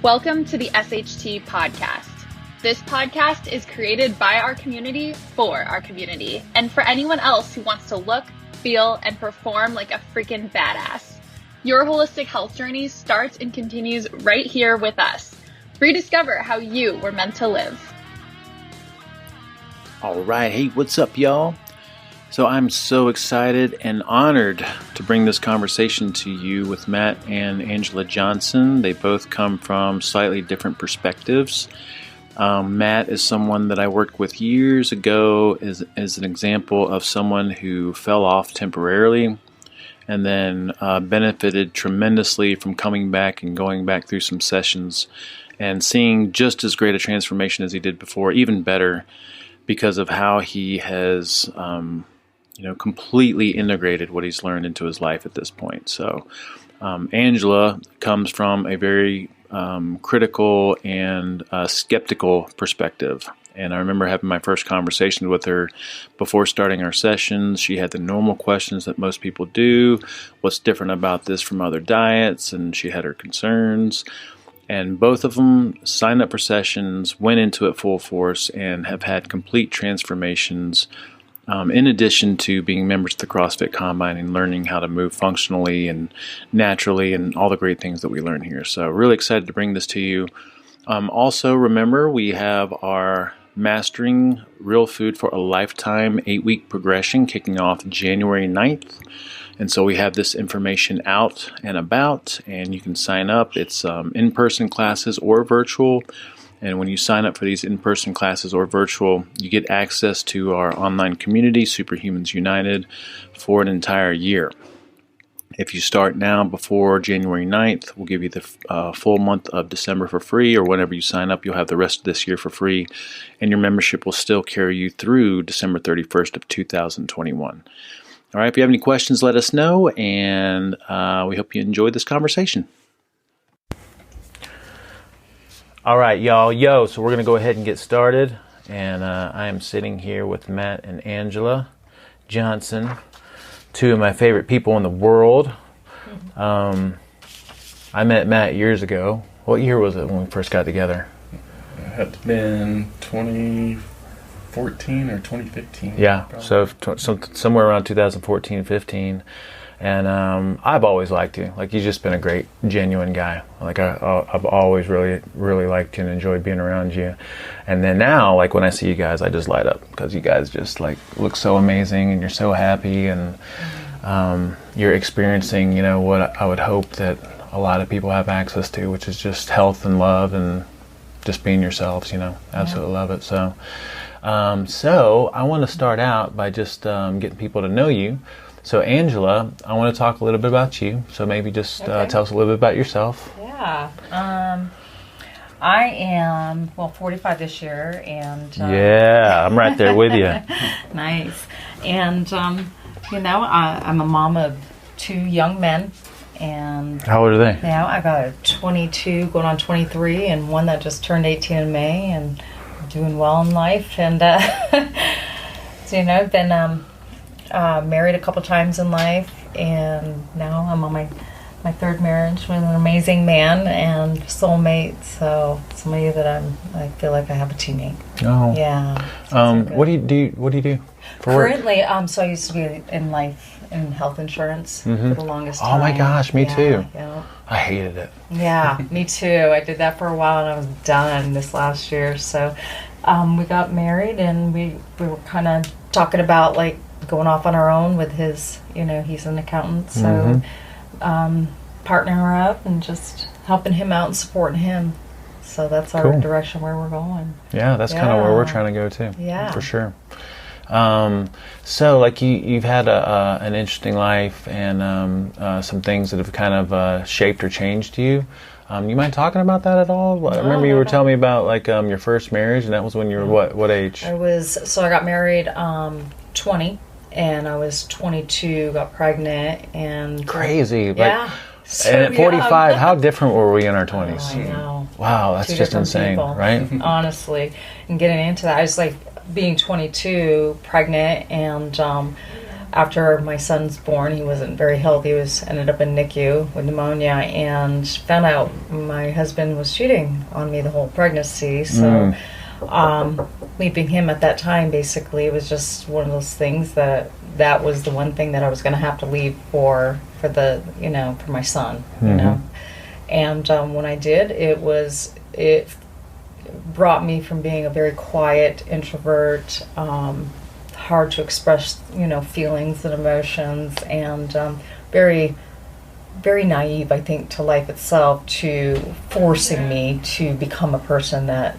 Welcome to the SHT podcast. This podcast is created by our community for our community and for anyone else who wants to look, feel, and perform like a freaking badass. Your holistic health journey starts and continues right here with us. Rediscover how you were meant to live. All right. Hey, what's up, y'all? So I'm so excited and honored to bring this conversation to you with Matt and Angela Johnson. They both come from slightly different perspectives. Matt is someone that I worked with years ago as an example of someone who fell off temporarily and then benefited tremendously from coming back and going back through some sessions and seeing just as great a transformation as he did before, even better, because of how he has completely integrated what he's learned into his life at this point. So Angela comes from a very critical and skeptical perspective. And I remember having my first conversation with her before starting our sessions. She had the normal questions that most people do. What's different about this from other diets? And she had her concerns. And both of them signed up for sessions, went into it full force, and have had complete transformations, in addition to being members of the CrossFit Combine and learning how to move functionally and naturally and all the great things that we learn here. So really excited to bring this to you. Also, remember, we have our Mastering Real Food for a Lifetime 8-week progression kicking off January 9th. And so we have this information out and about, and you can sign up. It's in-person classes or virtual. And when you sign up for these in-person classes or virtual, you get access to our online community, SuperHumans United, for an entire year. If you start now before January 9th, we'll give you the full month of December for free, or whenever you sign up, you'll have the rest of this year for free, and your membership will still carry you through December 31st of 2021. All right, if you have any questions, let us know, and we hope you enjoyed this conversation. All right, y'all. So we're going to go ahead and get started. And I am sitting here with Matt and Angela Johnson, two of my favorite people in the world. I met Matt years ago. What year was it when we first got together? It had to have been 2014 or 2015. Yeah, so somewhere around 2014, 15. And I've always liked you. Like, you've just been a great, genuine guy. Like, I've always really, really liked you and enjoyed being around you. And then now, like, when I see you guys, I just light up because you guys just, like, look so amazing and you're so happy. And you're experiencing, what I would hope that a lot of people have access to, which is just health and love and just being yourselves, Absolutely love it. So I want to start out by just getting people to know you. So, Angela, I want to talk a little bit about you. So maybe just tell us a little bit about yourself. Yeah. I am, 45 this year. And yeah, I'm right there with you. Nice. And, I'm a mom of 2 young men. And how old are they? Now I got a 22 going on 23 and one that just turned 18 in May and doing well in life. And, been... married a couple times in life, and now I'm on my 3rd marriage with an amazing man and soulmate. So somebody that I feel like I have a teammate. Oh, yeah. What do you do? What do you do for currently? work? So I used to be in life and health insurance for the longest time. Oh my gosh, me too. Yeah. I hated it. Yeah, me too. I did that for a while and I was done this last year. So we got married and we were kind of talking about like going off on our own with his, he's an accountant, so partnering up and just helping him out and supporting him. So that's our direction where we're going. Yeah, that's kind of where we're trying to go too. Yeah, for sure. So like you've had an interesting life and some things that have kind of shaped or changed you. You mind talking about that at all? I remember you were telling me about like your first marriage, and that was when you were what age? I got married 20. And I was 22, got pregnant, and crazy. Yeah. So and at 45, how different were we in our 20s? Oh, I know. Wow, that's just insane, people, right? Honestly, and getting into that, I was like being 22, pregnant, and after my son's born, he wasn't very healthy. He ended up in NICU with pneumonia, and found out my husband was cheating on me the whole pregnancy. So leaving him at that time, basically, it was just one of those things that was the one thing that I was going to have to leave for the, for my son, you know. And when I did, it brought me from being a very quiet introvert, hard to express, feelings and emotions, and very, very naive, I think, to life itself, to forcing me to become a person that,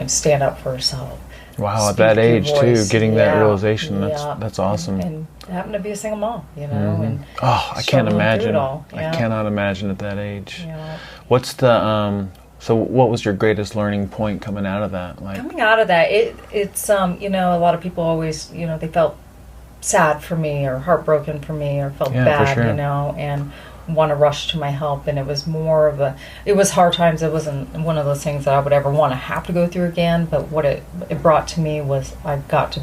stand up for herself. Wow, at that age too, getting that realization, that's awesome. And happened to be a single mom, and I can't imagine. Yeah. I cannot imagine at that age. Yeah. What's the so what was your greatest learning point coming out of that? Coming out of that, it's a lot of people always, they felt sad for me or heartbroken for me or felt bad, for sure. And want to rush to my help. And it was more it was hard times. It wasn't one of those things that I would ever want to have to go through again. But what it brought to me was I got to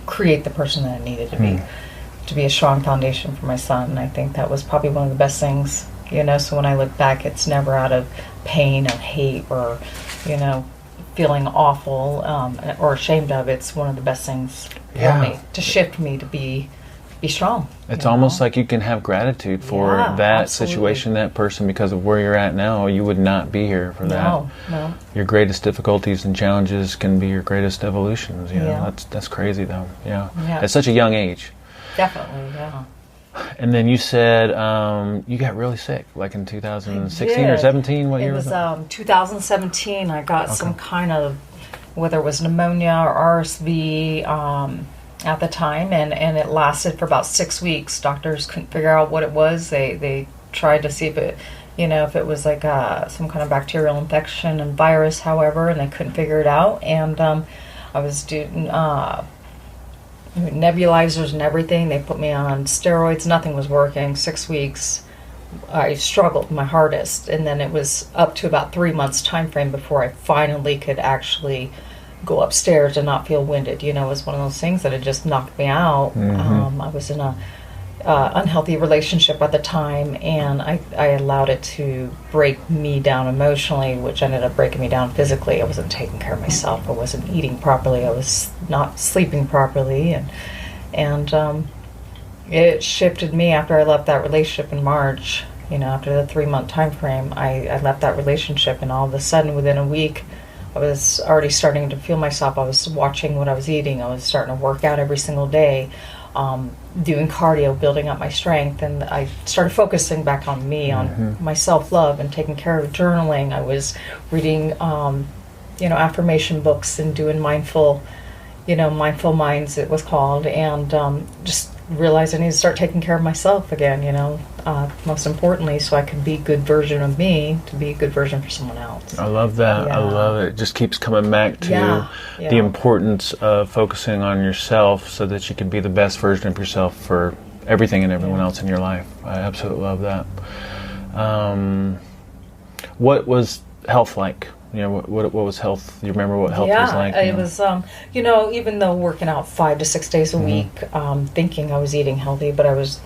create the person that I needed to be a strong foundation for my son. And I think that was probably one of the best things, so when I look back, it's never out of pain or hate or, feeling awful or ashamed of. It's one of the best things for me, to shift me to be strong. It's almost like you can have gratitude for that situation, that person, because of where you're at now. You would not be here for that. No. Your greatest difficulties and challenges can be your greatest evolutions. That's crazy though. Yeah. At such a young age. Definitely, yeah. And then you said you got really sick, like in 2016 or 17. What year was that? It was 2017. I got some kind of, whether it was pneumonia or RSV at the time, and it lasted for about 6 weeks. Doctors couldn't figure out what it was. They tried to see if it, if it was like some kind of bacterial infection and virus, however, and they couldn't figure it out. And I was doing nebulizers and everything. They put me on steroids. Nothing was working. 6 weeks. I struggled my hardest, and then it was up to about 3 months time frame before I finally could actually go upstairs and not feel winded. It was one of those things that had just knocked me out. I was in a unhealthy relationship at the time, and I allowed it to break me down emotionally, which ended up breaking me down physically. I wasn't taking care of myself. I wasn't eating properly. I was not sleeping properly, and it shifted me after I left that relationship in March. After the 3 month time frame, I left that relationship, and all of a sudden, within a week, I was already starting to feel myself. I was watching what I was eating. I was starting to work out every single day, doing cardio, building up my strength, and I started focusing back on me, on my self-love and taking care of journaling. I was reading, affirmation books and doing mindful minds, it was called, and just realized I need to start taking care of myself again, most importantly, so I can be a good version of me, to be a good version for someone else. I love that. I love it. It just keeps coming back to the importance of focusing on yourself so that you can be the best version of yourself for everything and everyone else in your life. I absolutely love that. What was health like? What was health? You remember what health was like? It was, even though working out 5 to 6 days a week, thinking I was eating healthy, but I was,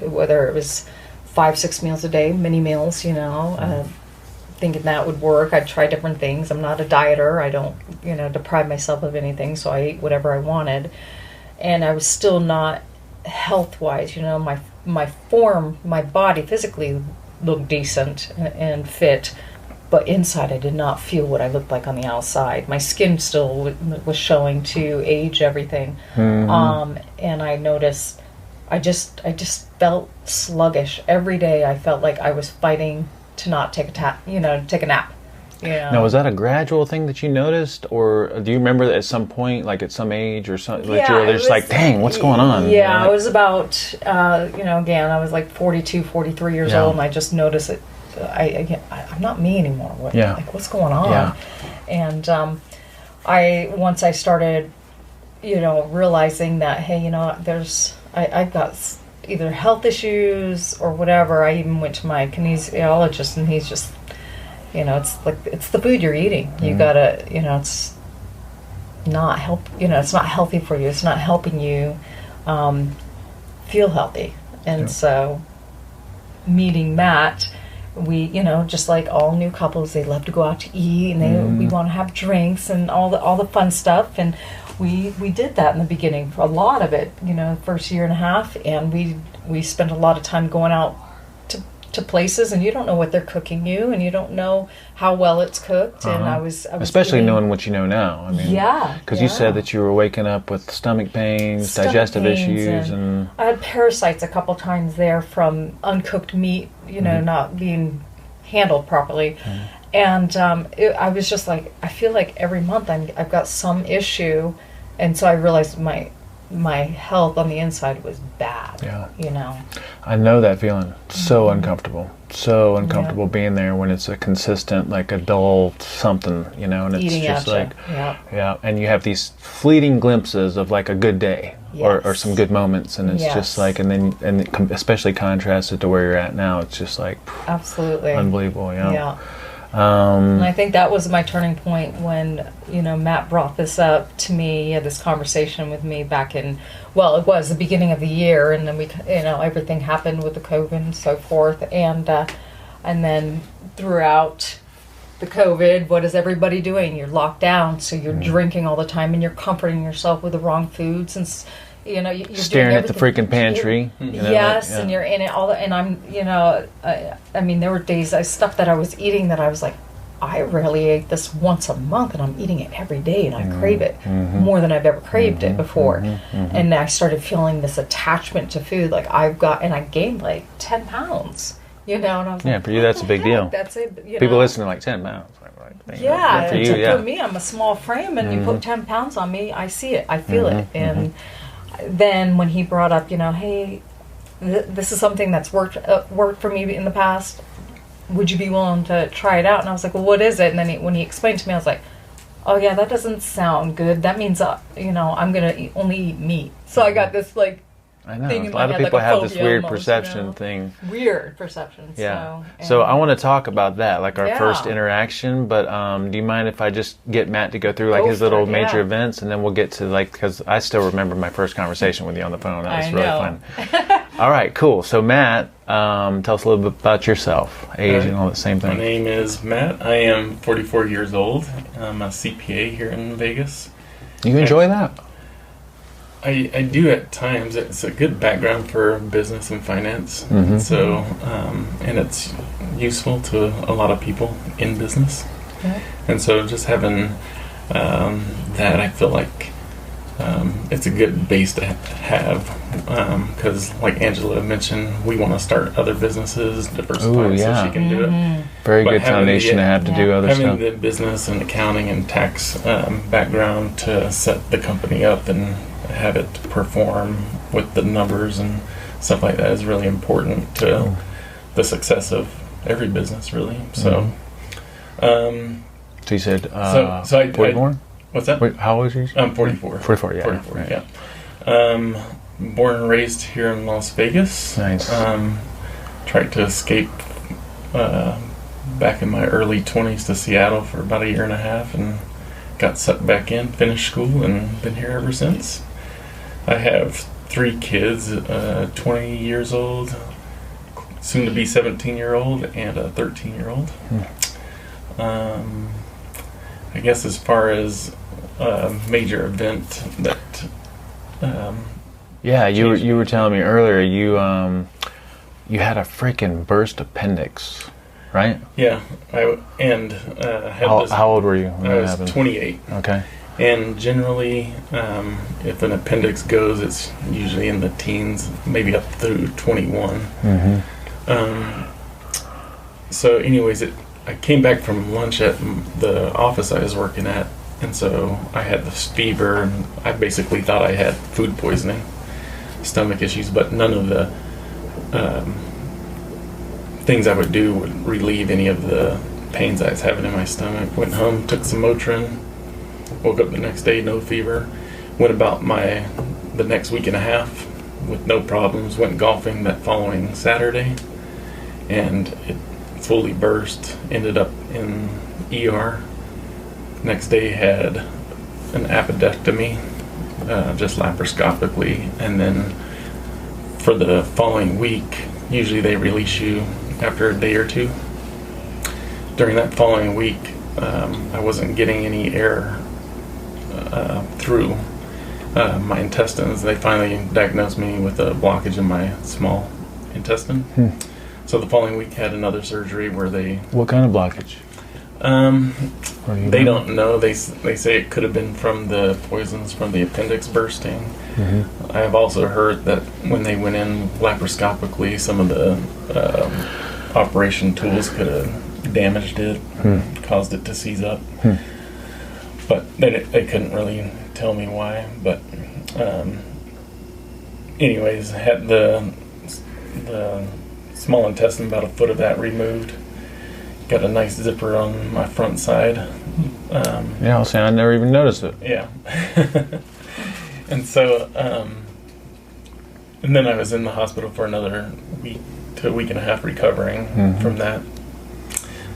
whether it was 5-6 meals a day, mini meals, thinking that would work. I'd try different things. I'm not a dieter. I don't, deprive myself of anything, so I ate whatever I wanted. And I was still not health-wise, my form, my body physically looked decent and fit, but inside I did not feel what I looked like on the outside. My skin still was showing to age everything. And I noticed I just felt sluggish. Every day I felt like I was fighting to not take a nap. Now, was that a gradual thing that you noticed, or do you remember that at some point, like at some age or something, that you were just like, dang, what's going on? Yeah, I was about, again, I was like 42, 43 years old, and I just noticed it. I'm not me anymore. What's going on? Yeah. And once I started, realizing that, hey, I've got either health issues or whatever. I even went to my kinesiologist, and he's just, it's the food you're eating. You gotta, it's not it's not healthy for you. It's not helping you feel healthy. And so meeting Matt, we, just like all new couples, they love to go out to eat, and we want to have drinks and all the fun stuff. And we did that in the beginning, for a lot of it, first year and a half, and we spent a lot of time going out to places, and you don't know what they're cooking you, and you don't know how well it's cooked. And I was especially knowing what you know now. I mean, because you said that you were waking up with stomach pains, digestive issues, and I had parasites a couple times there from uncooked meat, not being handled properly. And I was just like, I feel like every month I've got some issue, and so I realized my health on the inside was bad. I know that feeling. So uncomfortable being there when it's a consistent, like a dull something, and it's eating just like and you have these fleeting glimpses of like a good day or some good moments, and it's just like, and especially contrasted to where you're at now, it's just like absolutely unbelievable. And I think that was my turning point when, Matt brought this up to me. He had this conversation with me back in, it was the beginning of the year, and then we, everything happened with the COVID and so forth. And then throughout the COVID, what is everybody doing? You're locked down, so you're drinking all the time, and you're comforting yourself with the wrong foods, and you're staring at the freaking pantry. And you're in it all. And I'm, I mean, there were days, stuff that I was eating that I was like, I rarely ate this once a month, and I'm eating it every day, and I crave it more than I've ever craved it before. And I started feeling this attachment to food, like and I gained like 10 pounds. And I was like, for you that's a big deal. That's it. People listening like 10 pounds. For me, I'm a small frame, and you put 10 pounds on me, I see it, I feel it. And then when he brought up, hey, this is something that's worked for me in the past, would you be willing to try it out? And I was like, well, what is it? And then when he explained to me, I was like, oh yeah, that doesn't sound good. That means I'm gonna only eat meat. So I got this like, I know. A lot of people have this weird perception thing. Weird perception. Yeah. So I want to talk about that, like our first interaction. But do you mind if I just get Matt to go through like his little major events, and then we'll get to because I still remember my first conversation with you on the phone. That was really fun. All right, cool. So Matt, tell us a little bit about yourself, age, and all the same thing. My name is Matt. I am 44 years old. I'm a CPA here in Vegas. You enjoy that? I do at times. It's a good background for business and finance. So, and it's useful to a lot of people in business. And so just having that, I feel like it's a good base to have. Because like Angela mentioned, we want to start other businesses, diversify so she can do it. Very good foundation to have to do other stuff. Having the business and accounting and tax background to set the company up and have it perform with the numbers and stuff like that is really important to the success of every business, really. So, so you said so I 44? What's that? Wait, how old are you? I'm 44. 44, yeah. 44, right. yeah. Born and raised here in Las Vegas. Nice. Tried to escape back in my early 20s to Seattle for about a year and a half, and got sucked back in, finished school, and been here ever since. I have 3 kids, 20 years old, soon to be 17-year-old, and a 13-year-old. I guess as far as a major event that you were telling me earlier you had a freaking burst appendix, right? Yeah, I had how old were you when I that was happened? 28. Okay. And generally, if an appendix goes, it's usually in the teens, maybe up through 21. So anyways, I came back from lunch at the office I was working at, and so I had this fever, and I basically thought I had food poisoning, stomach issues, but none of the things I would do would relieve any of the pains I was having in my stomach. Went home, took some Motrin, woke up the next day, no fever. Went about the next week and a half with no problems. Went golfing that following Saturday, and it fully burst. Ended up in ER. Next day had an appendectomy, just laparoscopically, and then for the following week, usually they release you after a day or two. During that following week, I wasn't getting any air through my intestines. They finally diagnosed me with a blockage in my small intestine. So the following week had another surgery where they... What kind of blockage? They don't know. They say it could have been from the poisons from the appendix bursting. I have also heard that when they went in laparoscopically, some of the operation tools could have damaged it, caused it to seize up. But they couldn't really tell me why. But anyways, had the small intestine, about a foot of that removed. Got a nice zipper on my front side. Yeah, I was saying I never even noticed it. Yeah. And so, and then I was in the hospital for another week to a week and a half recovering from that.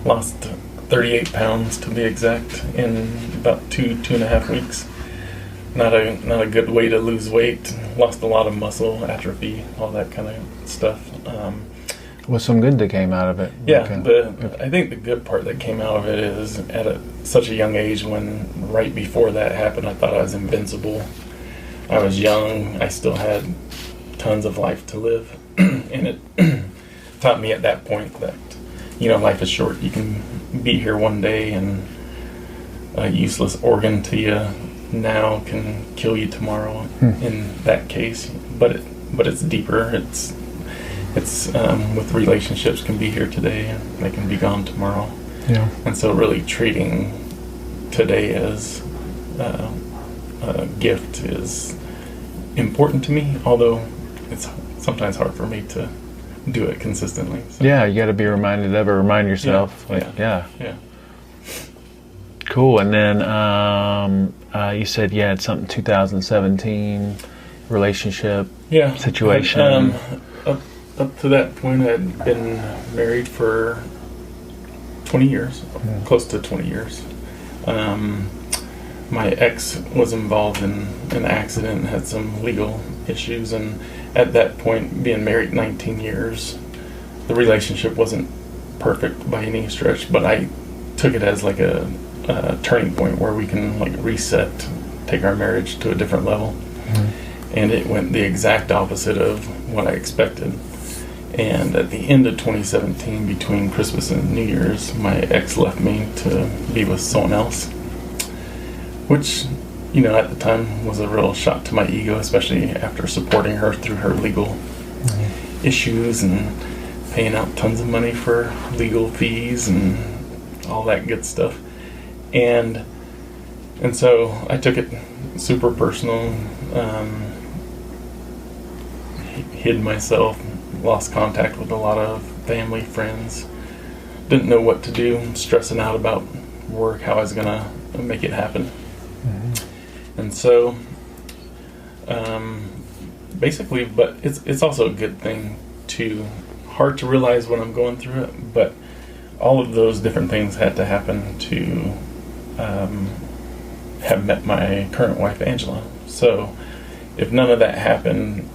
Lost 38 pounds to be exact in about two and a half weeks. Not a good way to lose weight. Lost a lot of muscle atrophy, all that kind of stuff. Was some good that came out of it? Yeah, I think the good part that came out of it is at such a young age, when right before that happened, I thought I was invincible. I was young. I still had tons of life to live. And it taught me at that point that, life is short. You can be here one day, and a useless organ to you now can kill you tomorrow in that case. But it's deeper. It's with relationships can be here today and they can be gone tomorrow. Yeah. And so really treating today as a gift is important to me, although it's sometimes hard for me to do it consistently. So. Yeah, you got to be reminded of it. Remind yourself. Yeah. Cool. And then you said you had something 2017 relationship situation. Up to that point, I had been married for 20 years, close to 20 years. My ex was involved in an accident and had some legal issues, and at that point, being married 19 years, the relationship wasn't perfect by any stretch, but I took it as like a turning point where we can like reset, take our marriage to a different level. And it went the exact opposite of what I expected. And at the end of 2017, between Christmas and New Year's, my ex left me to be with someone else, which, at the time was a real shock to my ego, especially after supporting her through her legal issues and paying out tons of money for legal fees and all that good stuff. And so I took it super personal, hid myself, lost contact with a lot of family, friends, didn't know what to do, stressing out about work, how I was going to make it happen. And so, basically, but it's also a good thing too. Hard to realize when I'm going through it, but all of those different things had to happen to have met my current wife, Angela. So if none of that happened,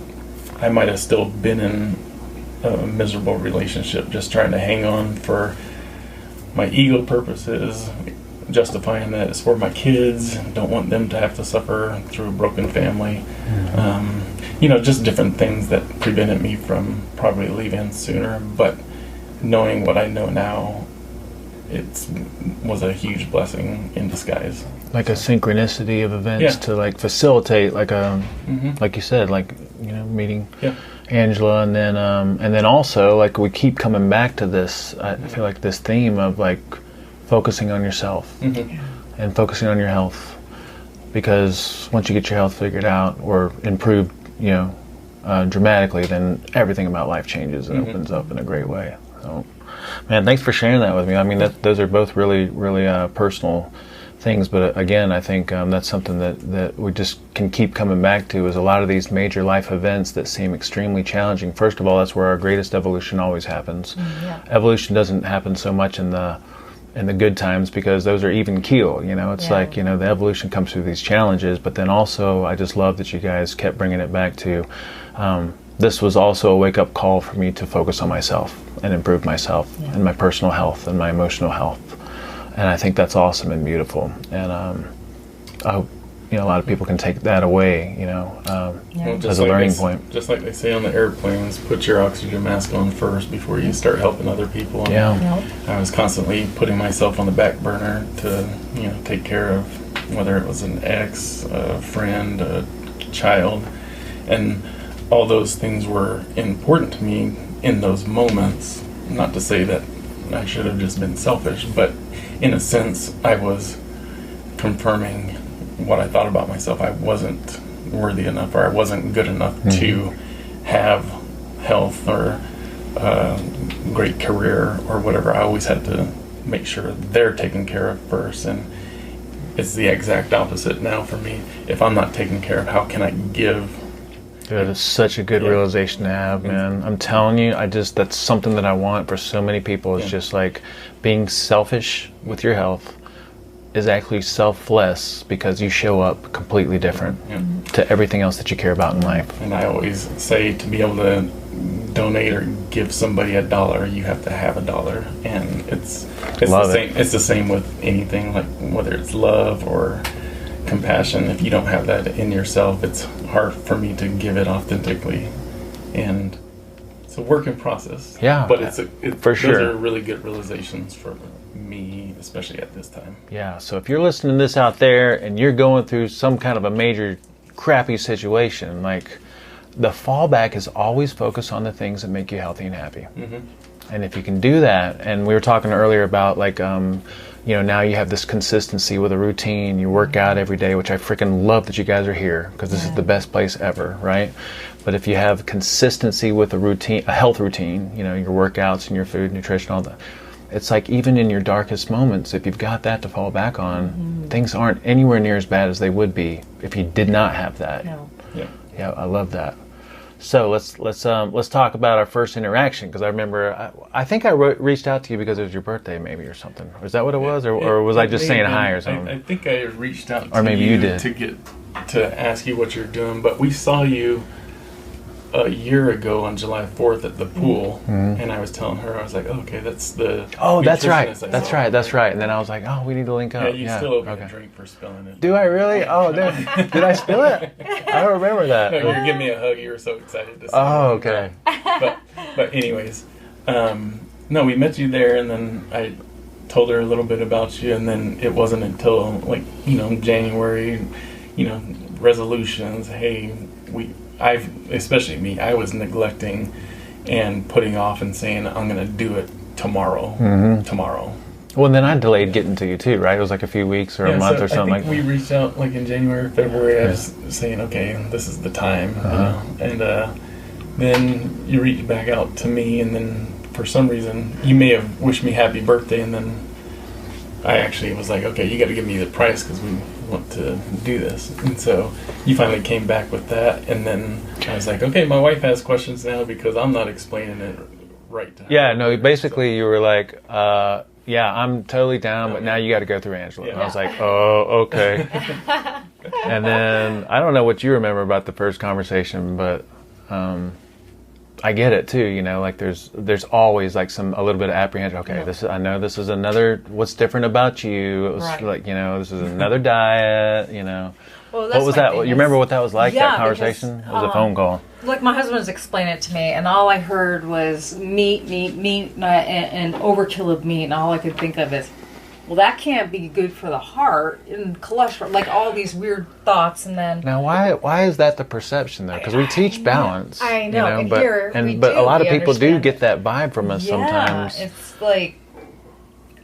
I might have still been in a miserable relationship, just trying to hang on for my ego purposes, justifying that it's for my kids, don't want them to have to suffer through a broken family. Just different things that prevented me from probably leaving sooner. But knowing what I know now, it was a huge blessing in disguise. Like a synchronicity of events to like facilitate, like like you said, meeting Angela, and then also like we keep coming back to this. I feel like this theme of like focusing on yourself and focusing on your health, because once you get your health figured out or improved, dramatically, then everything about life changes and opens up in a great way. So, man, thanks for sharing that with me. I mean, those are both really, really personal things, but again, I think that's something that we just can keep coming back to, is a lot of these major life events that seem extremely challenging. First of all, that's where our greatest evolution always happens. Evolution doesn't happen so much in the and the good times, because those are even keel. It's like, the evolution comes through these challenges, but then also I just love that you guys kept bringing it back to this was also a wake-up call for me to focus on myself and improve myself and my personal health and my emotional health. And I think that's awesome and beautiful. And I hope a lot of people can take that away, as a learning point. Just like they say on the airplanes, put your oxygen mask on first before you start helping other people. And I was constantly putting myself on the back burner to, take care of whether it was an ex, a friend, a child, and all those things were important to me in those moments. Not to say that I should have just been selfish, but in a sense, I was confirming what I thought about myself. I wasn't worthy enough, or I wasn't good enough to have health or a great career or whatever. I always had to make sure they're taken care of first, and it's the exact opposite now for me. If I'm not taken care of, how can I give? Dude, it's such a good realization to have, man. I'm telling you, that's something that I want for so many people. It's just like being selfish with your health is actually selfless, because you show up completely different to everything else that you care about in life. And I always say, to be able to donate or give somebody $1, you have to have $1. And it's the same. It's the same with anything, like whether it's love or compassion. If you don't have that in yourself, it's hard for me to give it authentically. And it's a work in process. Yeah, but for sure. Those are really good realizations for me, especially at this time. Yeah, so if you're listening to this out there and you're going through some kind of a major crappy situation, like, the fallback is always focus on the things that make you healthy and happy. And if you can do that, and we were talking earlier about, like, now you have this consistency with a routine, you work out every day, which I freaking love that you guys are here, because this is the best place ever, right? But if you have consistency with a health routine, your workouts and your food, nutrition, all that, it's like, even in your darkest moments, if you've got that to fall back on, things aren't anywhere near as bad as they would be if you did not have that. No. Yeah, I love that. So let's talk about our first interaction, because I remember I think I reached out to you because it was your birthday, maybe, or something. Was that what it was, or was I just saying hi or something? I think I reached out to or maybe you did to ask you what you're doing, but we saw you a year ago on July 4th at the pool, and I was telling her, I was like, okay, that's the that's right. And then I was like, we need to link up. Yeah, you still owe me a drink for spilling it. Do I really? Oh, did I spill it? I don't remember that. No, you were giving me a hug. You were so excited to see me. Okay. But anyways, no, we met you there, and then I told her a little bit about you, and then it wasn't until, like, January, resolutions. Hey, especially me, I was neglecting and putting off and saying, I'm going to do it tomorrow. Well, and then I delayed getting to you too, right? It was like a few weeks or a month or something like that. We reached out like in January, February. I was saying, okay, this is the time. And then you reached back out to me, and then for some reason, you may have wished me happy birthday, and then I actually was like, okay, you got to give me the price because we want to do this. And so you finally came back with that, and then I was like, okay, my wife has questions now because I'm not explaining it right to her. Yeah, no, basically you were like, I'm totally down, but now you got to go through Angela. And I was like, oh, okay. And then I don't know what you remember about the first conversation, but I get it too, like there's always like a little bit of apprehension. Okay, I know this is another, what's different about you? It was like, this is another diet, Well, what was that? You remember what that was like, that conversation? Because, it was a phone call. Like, my husband was explaining it to me, and all I heard was meat, and overkill of meat, and all I could think of is, well, that can't be good for the heart, and cholesterol, like all these weird thoughts, and then... Now, why is that the perception, though? Because we teach balance. I know, but a lot of people do get that vibe from us sometimes. Yeah, it's like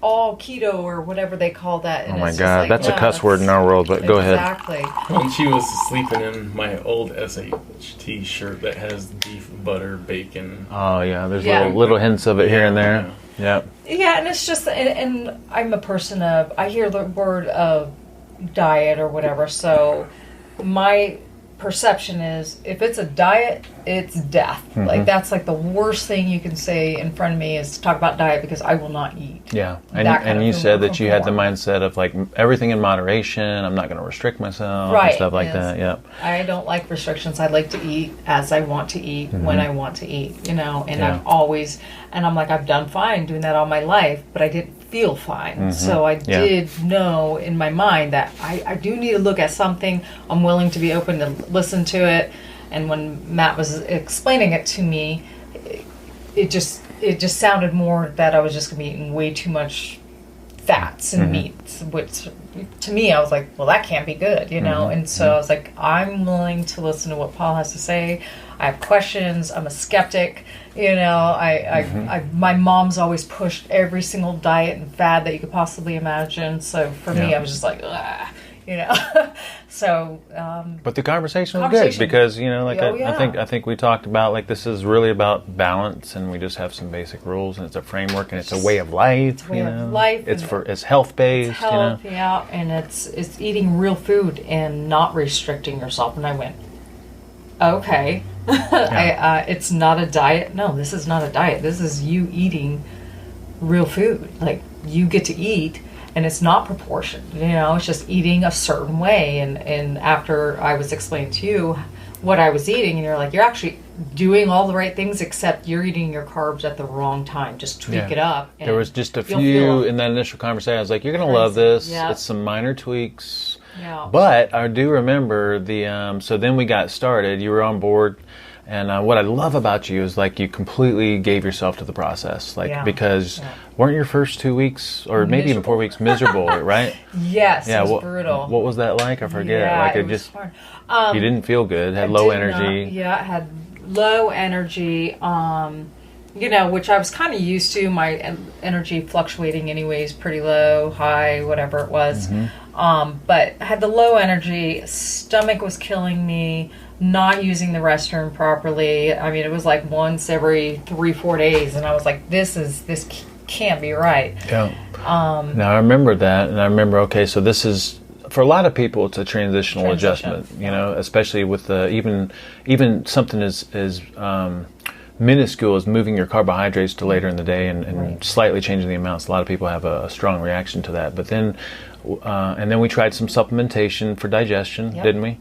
all keto or whatever they call that. And oh my God, that's a cuss word in our world, but go ahead. Exactly. When she was sleeping in my old SHT shirt that has beef, butter, bacon. Oh yeah, there's little hints of it here and there. Yeah. Yeah, and it's just, and I'm a person of, I hear the word of diet or whatever, so my perception is if it's a diet, it's death. Like that's like the worst thing you can say in front of me is to talk about diet because I will not eat. Yeah, and you said that you had the mindset of like everything in moderation. I'm not going to restrict myself and stuff like that. Yep. I don't like restrictions. I like to eat as I want to eat when I want to eat. And I'm like, I've done fine doing that all my life, but I didn't feel fine. So I did know in my mind that I do need to look at something. I'm willing to be open to listen to it. And when Matt was explaining it to me, it just sounded more that I was just going to be eating way too much fats and meats, which to me I was like, well, that can't be good, And so I was like, I'm willing to listen to what Paul has to say. I have questions. I'm a skeptic. My mom's always pushed every single diet and fad that you could possibly imagine. So for me, I was just like, So. But the conversation was good because I think we talked about like this is really about balance, and we just have some basic rules, and it's a framework, and it's a way of life. It's a way of life. It's health based. It's health, and it's eating real food and not restricting yourself. And I went, okay. It's not a diet. No, this is not a diet. This is you eating real food. Like you get to eat, and it's not proportioned. It's just eating a certain way. And after I was explaining to you what I was eating, and you're like, you're actually doing all the right things, except you're eating your carbs at the wrong time. Just tweak it up. There was just a few in that initial conversation. I was like, you're going to love this. Yep. It's some minor tweaks. Yeah. But I do remember so then we got started. You were on board. And what I love about you is like you completely gave yourself to the process, because weren't your first 2 weeks or maybe even 4 weeks miserable, right? Yes, it was brutal. What was that like? I forget. Yeah, like it was just hard. You didn't feel good. Had low energy. I had low energy. Which I was kind of used to. My energy fluctuating anyways, pretty low, high, whatever it was. But I had the low energy. Stomach was killing me. Not using the restroom properly. I mean, it was like once every 3-4 days, and I was like, this can't be right. Yeah. Now I remember that, and I remember, okay, so this is, for a lot of people, it's a transitional adjustment, especially with even something as minuscule as moving your carbohydrates to later in the day and slightly changing the amounts. A lot of people have a strong reaction to that. But then, and then we tried some supplementation for digestion, didn't we?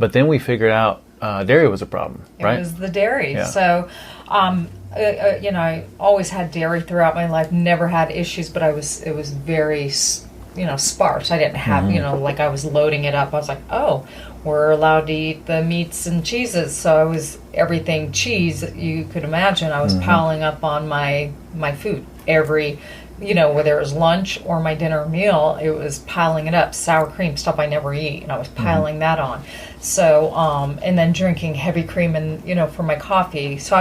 But then we figured out dairy was a problem, right? It was the dairy. Yeah. So, I always had dairy throughout my life, never had issues, but it was very, sparse. I didn't have, like I was loading it up. I was like, oh, we're allowed to eat the meats and cheeses. So I was everything cheese that you could imagine. I was piling up on my food every whether it was lunch or my dinner meal, it was piling it up. Sour cream, stuff I never eat, and I was piling that on. So, and then drinking heavy cream and, for my coffee. So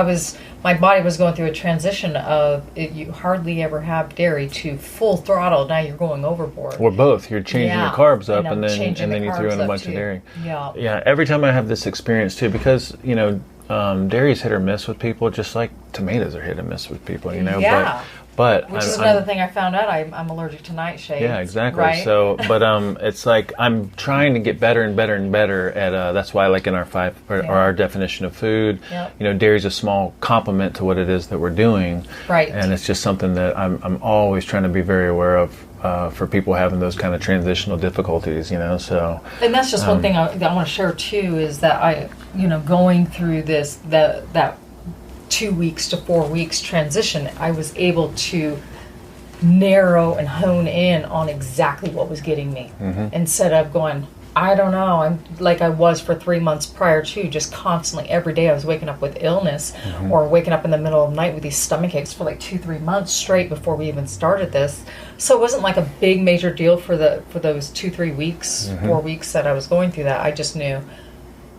my body was going through a transition of you hardly ever have dairy to full throttle. Now you're going overboard. Or both. You're changing your carbs up and then you threw in a bunch of dairy. Yeah. Yeah. Every time I have this experience too, because, dairy is hit or miss with people, just like tomatoes are hit or miss with people, Yeah. Which is another thing I found out. I'm allergic to nightshades. Yeah, exactly. Right? So, but it's like I'm trying to get better and better and better at. That's why, like in our our definition of food, dairy is a small complement to what it is that we're doing. Right. And it's just something that I'm always trying to be very aware of for people having those kind of transitional difficulties. So. And that's just one thing I want to share too is that I, going through that 2 weeks to 4 weeks transition, I was able to narrow and hone in on exactly what was getting me instead of going, I don't know, I'm like I was for 3 months prior to, just constantly every day I was waking up with illness or waking up in the middle of the night with these stomach aches for like 2-3 months straight before we even started this. So it wasn't like a big major deal for those 2-3 weeks, 4 weeks that I was going through that. I just knew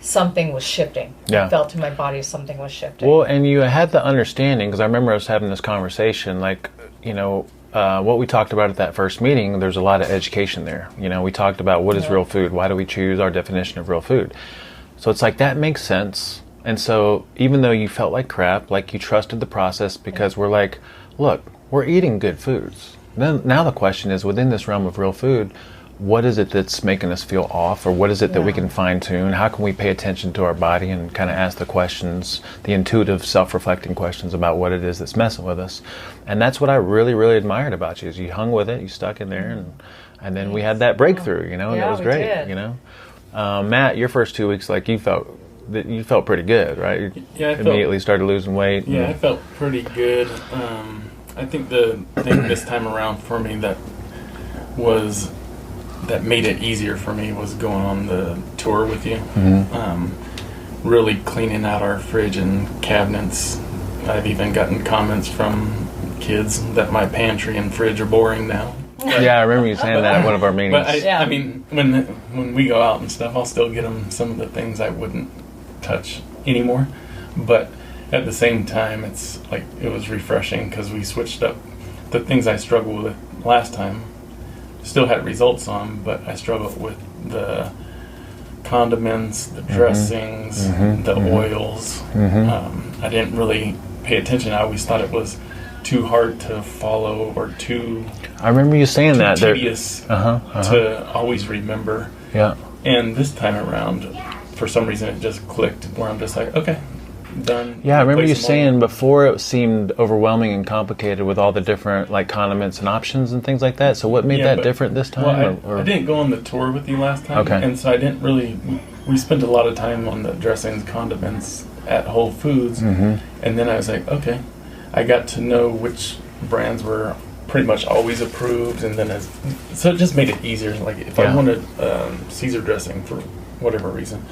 something was shifting. Yeah. I felt in my body something was shifting. Well, and you had the understanding, because I remember us having this conversation, like, what we talked about at that first meeting, there's a lot of education there. We talked about what is real food, why do we choose our definition of real food. So it's like, that makes sense. And so even though you felt like crap, like you trusted the process because we're like, look, we're eating good foods. Then now the question is, within this realm of real food, what is it that's making us feel off, or what is it that we can fine tune? How can we pay attention to our body and kind of ask the questions, the intuitive, self-reflecting questions about what it is that's messing with us? And that's what I really, really admired about you, is you hung with it, you stuck in there, and then we had that breakthrough, and it was great, Matt, your first 2 weeks, like you felt pretty good, right? Yeah, I immediately started losing weight. Yeah, I felt pretty good. I think the thing this time around for me that made it easier for me was going on the tour with you. Really cleaning out our fridge and cabinets. I've even gotten comments from kids that my pantry and fridge are boring now. Yeah, I remember you saying that at one of our meetings. But I mean, when we go out and stuff, I'll still get them some of the things I wouldn't touch anymore. But at the same time, it's like it was refreshing because we switched up the things I struggled with last time. Still had results on, but I struggled with the condiments, the dressings, the oils. I didn't really pay attention. I always thought it was too hard to follow or too. I remember you saying that tedious to always remember. Yeah. And this time around, for some reason, it just clicked where I'm just like, okay, done. Yeah, I remember you saying before it seemed overwhelming and complicated with all the different like condiments and options and things like that. So what made that different this time? Well, I didn't go on the tour with you last time, okay. And so I didn't really. We spent a lot of time on the dressings, condiments at Whole Foods, and then I was like, okay, I got to know which brands were pretty much always approved, and then so it just made it easier. Like if I wanted Caesar dressing for whatever reason,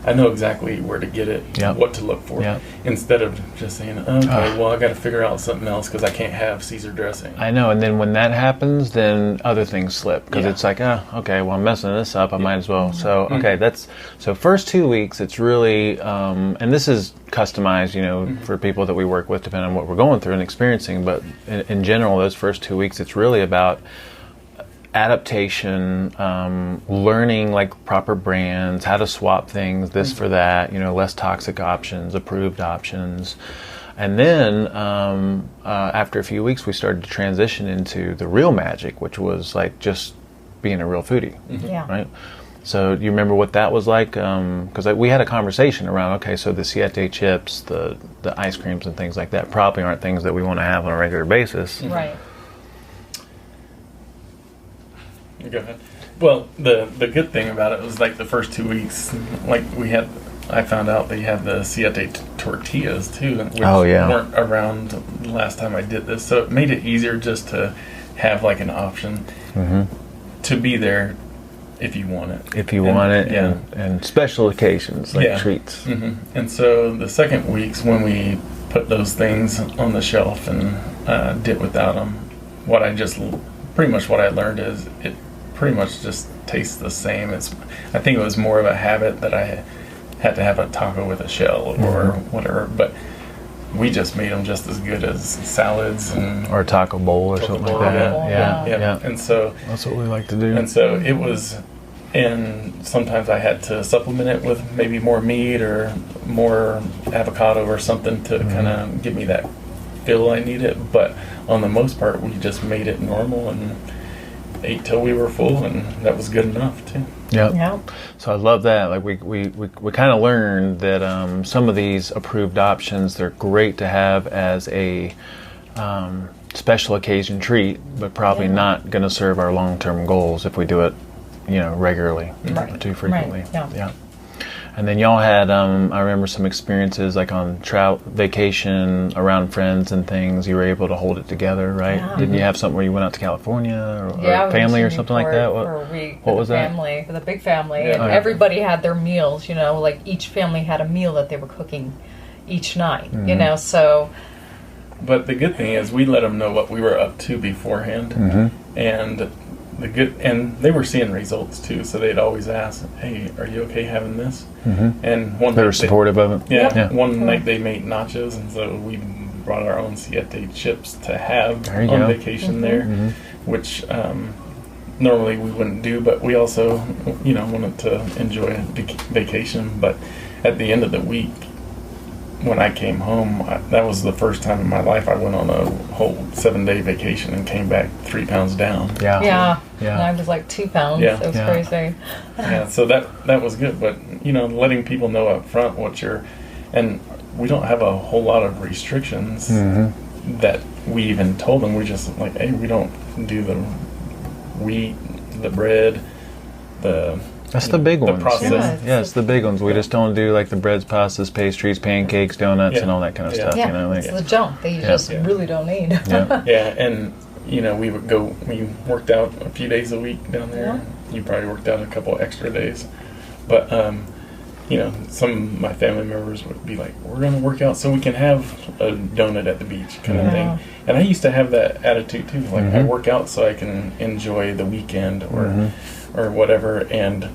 I know exactly where to get it, what to look for, instead of just saying, okay, well, I got to figure out something else because I can't have Caesar dressing. I know, and then when that happens, then other things slip because it's like, okay, well, I'm messing this up, I might as well. So, okay, so first 2 weeks, it's really, and this is customized, for people that we work with, depending on what we're going through and experiencing, but in general, those first 2 weeks, it's really about adaptation, learning like proper brands, how to swap things, this for that, less toxic options, approved options. And then after a few weeks, we started to transition into the real magic, which was like just being a real foodie, right? So you remember what that was like? Because we had a conversation around, okay, so the Siete chips, the ice creams and things like that probably aren't things that we want to have on a regular basis. Right. Go ahead. Well, the good thing about it was like the first 2 weeks, like I found out they have the Siete tortillas too, which weren't around the last time I did this. So it made it easier just to have like an option to be there if you want it. If you want it, and special occasions like treats. And so the second week's when we put those things on the shelf and did without them, pretty much what I learned is it pretty much just tastes the same. I think it was more of a habit that I had to have a taco with a shell or whatever, but we just made them just as good as salads or a taco bowl or something like that. Yeah. And so that's what we like to do. And so it was, and sometimes I had to supplement it with maybe more meat or more avocado or something to kind of give me that feel I needed. But on the most part, we just made it normal and ate till we were full, and that was good enough too. Yeah. So I love that. Like we kind of learned that some of these approved options, they're great to have as a special occasion treat, but probably not going to serve our long-term goals if we do it, regularly or too frequently. Right. Yeah. And then y'all had, I remember some experiences like on vacation around friends and things. You were able to hold it together, right? Yeah. Didn't you have something where you went out to California or family or something like that? What was that? Family, with a big family. Yeah. And everybody had their meals, like each family had a meal that they were cooking each night, so. But the good thing is we let them know what we were up to beforehand. And and they were seeing results too, so they'd always ask, "Hey, are you okay having this?" And they were supportive of it. One night they made nachos, and so we brought our own Siete chips to have on vacation there, which normally we wouldn't do, but we also, wanted to enjoy a vacation. But at the end of the week, when I came home, that was the first time in my life I went on a whole 7-day vacation and came back 3 pounds down. Yeah. And I was like 2 pounds. Yeah. It was crazy. Yeah, so that was good. But, letting people know up front and we don't have a whole lot of restrictions that we even told them. We're just like, hey, we don't do the wheat, the bread, that's the big ones. Process. It's the big ones. We just don't do like the breads, pastas, pastries, pancakes, donuts, and all that kind of stuff. Yeah, it's the junk that you just really don't need. And we worked out a few days a week down there. Yeah. You probably worked out a couple extra days, but some of my family members would be like, "We're going to work out so we can have a donut at the beach," kind of thing. And I used to have that attitude too. Like I work out so I can enjoy the weekend or whatever, and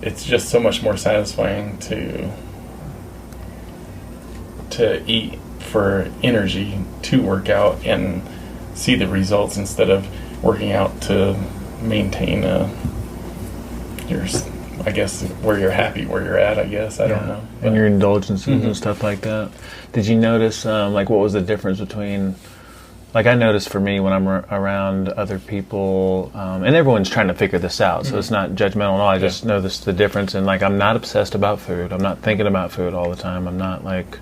it's just so much more satisfying to eat for energy to work out and see the results instead of working out to maintain I guess where you're happy, where you're at. I guess I don't know. But, and your indulgences and stuff like that. Did you notice what was the difference between? Like I noticed for me when I'm around other people, and everyone's trying to figure this out, so it's not judgmental at all. I just noticed the difference, and like I'm not obsessed about food. I'm not thinking about food all the time. I'm not like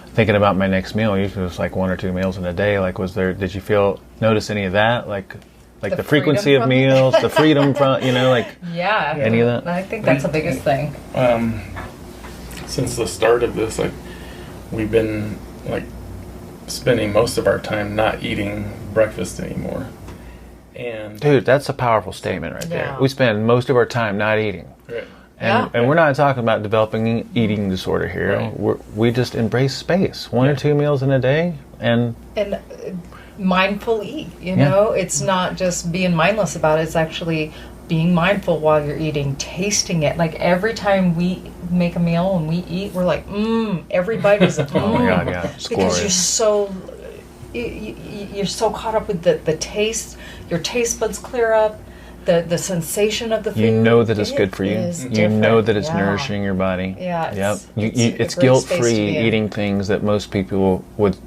thinking about my next meal. Usually it's like 1 or 2 meals in a day. Like did you notice any of that? Like the frequency of meals, the freedom from, any of that? I think that's the biggest thing. Since the start of this, we've been spending most of our time not eating breakfast anymore. And dude, that's a powerful statement right there. We spend most of our time not eating. Right. And we're not talking about developing an eating disorder here. Right. We just embrace space. 1 or 2 meals in a day and mindful eat, it's not just being mindless about it. It's actually being mindful while you're eating, tasting it. Like every time we make a meal and we eat, we're like, every bite is oh my God, yeah. It's because glorious. you're so caught up with the taste. Your taste buds clear up. The sensation of the food. You know that it's good for you. You know that it's nourishing your body. Yeah. It's guilt-free eating things that most people would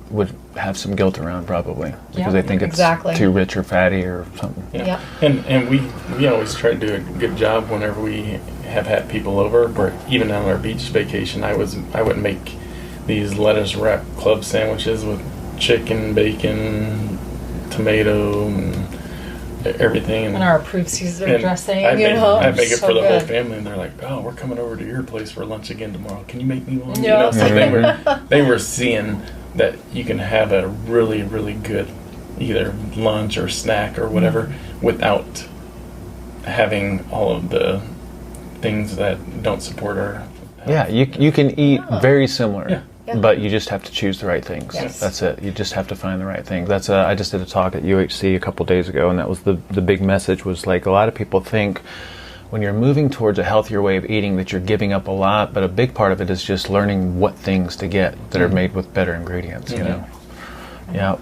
have some guilt around probably because they think it's too rich or fatty or something. Yeah. And we always try to do a good job whenever we have had people over. But even on our beach vacation, I would make these lettuce wrap club sandwiches with chicken, bacon, tomato, and everything, and our approved Caesar dressing. I make it for the whole family, and they're like, "Oh, we're coming over to your place for lunch again tomorrow. Can you make me one?" Yeah. So they were seeing that you can have a really, really good either lunch or snack or whatever without having all of the things that don't support our health. Yeah, you can eat very similar. Yeah. But you just have to choose the right things. Yes. That's it. You just have to find the right things. I just did a talk at UHC a couple days ago, and that was the big message was like a lot of people think when you're moving towards a healthier way of eating that you're giving up a lot, but a big part of it is just learning what things to get that are made with better ingredients, you know? Yeah.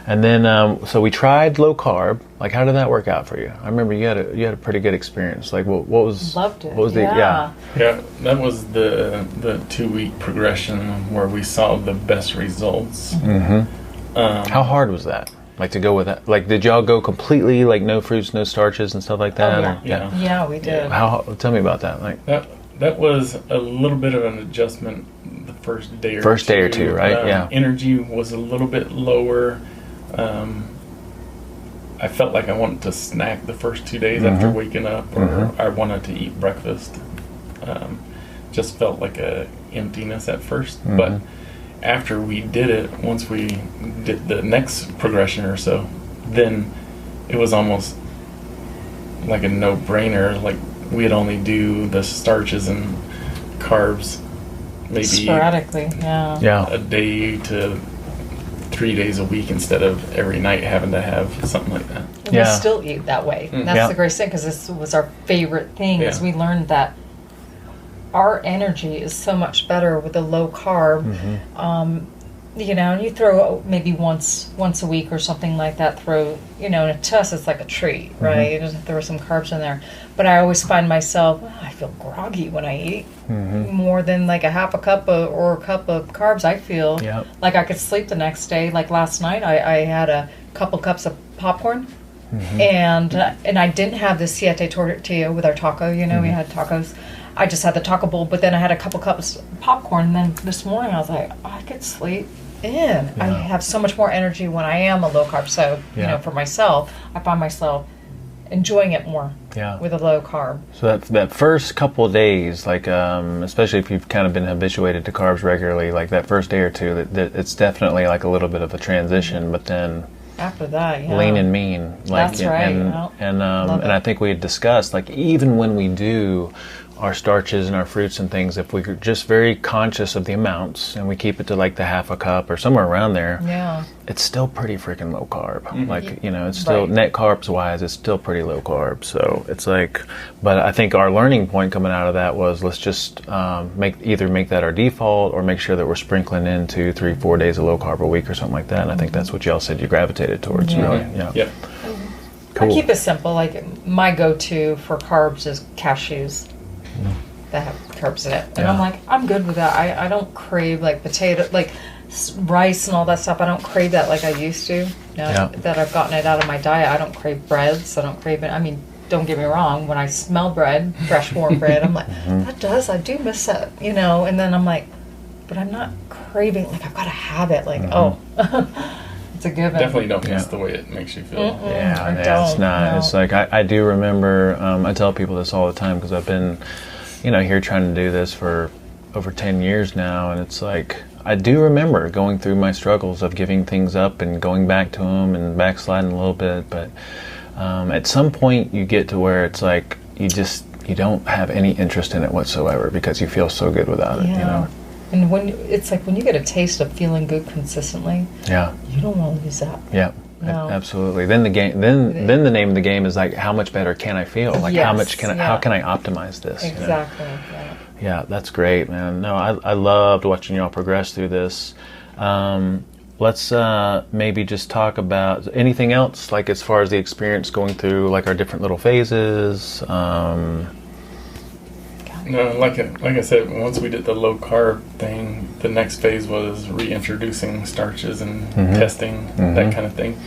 And then, so we tried low carb. Like, how did that work out for you? I remember you had a pretty good experience. Like, what was... Loved it. What was Yeah, that was the 2-week progression where we saw the best results. How hard was that? Like, to go with that? Like, did y'all go completely, like, no fruits, no starches and stuff like that? Oh, yeah, we did. Tell me about that. Like that was a little bit of an adjustment the first day or two, right? Energy was a little bit lower. I felt like I wanted to snack the first 2 days after waking up, or I wanted to eat breakfast. Just felt like a emptiness at first, but after we did it, once we did the next progression or so, then it was almost like a no-brainer. Like we'd only do the starches and carbs maybe sporadically, a day to 3 days a week instead of every night having to have something like that. And we still eat that way. That's the great thing, because this was our favorite thing. Is we learned that our energy is so much better with the low carb. you know, and you throw maybe once a week or something like that, you know, and to us it's like a treat, right? You just throw some carbs in there. But I always find myself, I feel groggy when I eat more than like a half a cup or a cup of carbs. I feel like I could sleep the next day. Like last night, I had a couple cups of popcorn, and I didn't have the siete tortilla with our taco. You know, we had tacos. I just had the taco bowl, but then I had a couple cups of popcorn. And then this morning I was like, I could sleep in. Yeah. I have so much more energy when I am a low carb. So, you know, for myself, I find myself enjoying it more with a low carb. So that first couple of days, like especially if you've kind of been habituated to carbs regularly, like that first day or two, that it's definitely like a little bit of a transition. But then after that, lean and mean, like, that's right. And I think we had discussed, like, even when we do our starches and our fruits and things, if we're just very conscious of the amounts and we keep it to like the half a cup or somewhere around there, it's still pretty freaking low carb. Like, you know, it's still net carbs wise, it's still pretty low carb. So it's like, but I think our learning point coming out of that was, let's just make that our default, or make sure that we're sprinkling in 2, 3, 4 days of low carb a week or something like that. And I think that's what y'all said you gravitated towards. Really. Yeah. Cool. I keep it simple. Like my go-to for carbs is cashews that have carbs in it, and I'm like, I'm good with that. I don't crave like potato, like rice and all that stuff. I don't crave that like I used to. Now that I've gotten it out of my diet, I don't crave breads. I don't crave it. I mean, don't get me wrong. When I smell bread, fresh warm bread, I'm like, I do miss it, you know. And then I'm like, but I'm not craving. Like I've got to have it. Like it's a given. Definitely don't miss the way it makes you feel. It's not. No. It's like I do remember. I tell people this all the time because I've been, you know, here trying to do this for over 10 years now, and it's like I do remember going through my struggles of giving things up and going back to them and backsliding a little bit. But at some point, you get to where it's like you don't have any interest in it whatsoever because you feel so good without it. You know. And when it's like when you get a taste of feeling good consistently, you don't want to lose that. Yeah, absolutely. Then the game, then the name of the game is like, how much better can I feel? Like how can I optimize this? Exactly. You know? Yeah, that's great, man. No, I loved watching y'all progress through this. Let's maybe just talk about anything else, like as far as the experience going through like our different little phases. No, like I said, once we did the low carb thing, the next phase was reintroducing starches and testing, that kind of thing.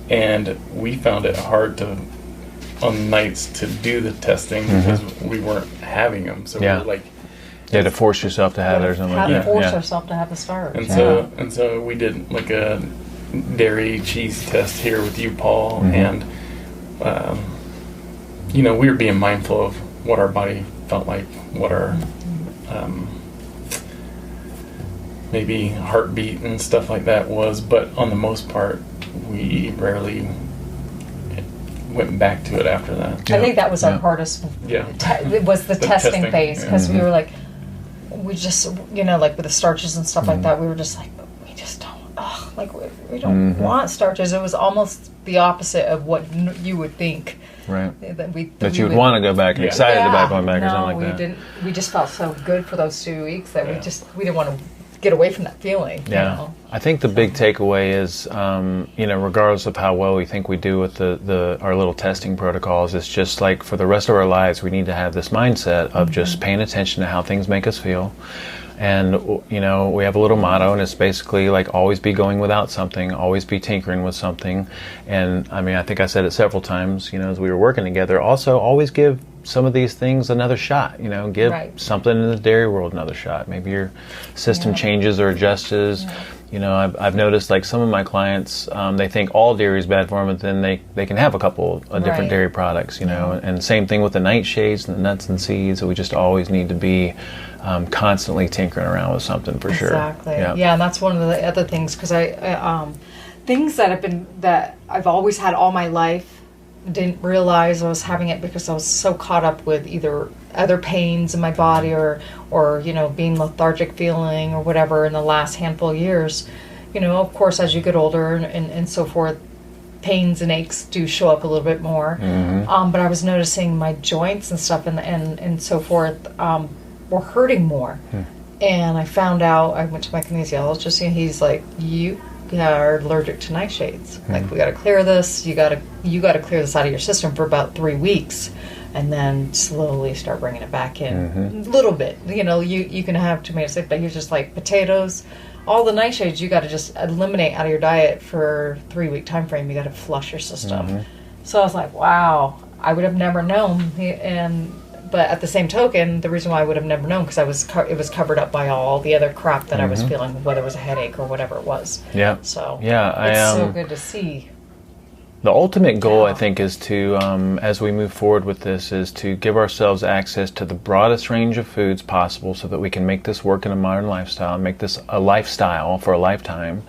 And we found it hard on nights to do the testing because we weren't having them. So we were like, you had to force yourself to have it or something like that. Force yourself to have the starch. And so we did like a dairy cheese test here with you, Paul, and you know, we were being mindful of what our body felt like, what our maybe heartbeat and stuff like that was, but on the most part we rarely went back to it after that. I think that was our hardest. It was the testing phase, because we were like, we just, you know, like with the starches and stuff like that, we were just like, we just don't, like we don't want starches. It was almost the opposite of what you would think. Right. That you would want to go back and excited about going back or something like that. Didn't. We just felt so good for those 2 weeks that we didn't want to get away from that feeling. Yeah. You know? I think the big takeaway is, you know, regardless of how well we think we do with our little testing protocols, it's just like for the rest of our lives, we need to have this mindset of just paying attention to how things make us feel. And, you know, we have a little motto, and it's basically like always be going without something, always be tinkering with something. And I mean, I think I said it several times, you know, as we were working together, also always give some of these things another shot, you know, give something in the dairy world another shot. Maybe your system changes or adjusts. You know, I've noticed like some of my clients, they think all dairy is bad for them, but then they can have a couple of different dairy products, you know, and same thing with the nightshades and the nuts and seeds. So we just always need to be constantly tinkering around with something for sure. Exactly. Yeah, and that's one of the other things, because I things that I've always had all my life, didn't realize I was having it because I was so caught up with either other pains in my body or you know, being lethargic feeling or whatever in the last handful of years. You know, of course, as you get older and so forth, pains and aches do show up a little bit more. But I was noticing my joints and stuff and so forth were hurting more. And I found out, I went to my kinesiologist, and he's like, you are allergic to nightshades. Like, we got to clear this. You got to clear this out of your system for about 3 weeks, and then slowly start bringing it back in a little bit. You know, you can have tomato soup, but you're just like potatoes, all the nightshades. You got to just eliminate out of your diet for 3-week time frame. You got to flush your system. So I was like, wow, I would have never known. But at the same token, the reason why I would have never known, because it was covered up by all the other crap that I was feeling, whether it was a headache or whatever it was. Yeah. So yeah, it's so good to see. The ultimate goal, I think, is to, as we move forward with this, is to give ourselves access to the broadest range of foods possible so that we can make this work in a modern lifestyle and make this a lifestyle for a lifetime.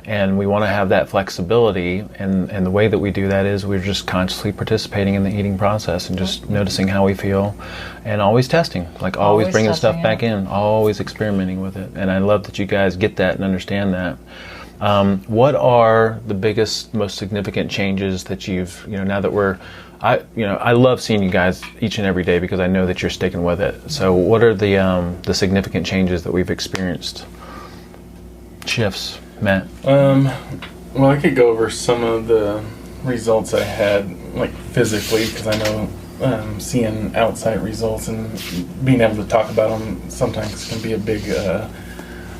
And we want to have that flexibility, and the way that we do that is we're just consciously participating in the eating process and just noticing how we feel, and always testing, like always bringing stuff back in, always experimenting with it. And I love that you guys get that and understand that. What are the biggest, most significant changes that you've, now that I love seeing you guys each and every day because I know that you're sticking with it. So what are the significant changes that we've experienced? Shifts, Matt? Well, I could go over some of the results I had, like physically, because I know seeing outside results and being able to talk about them sometimes can be a big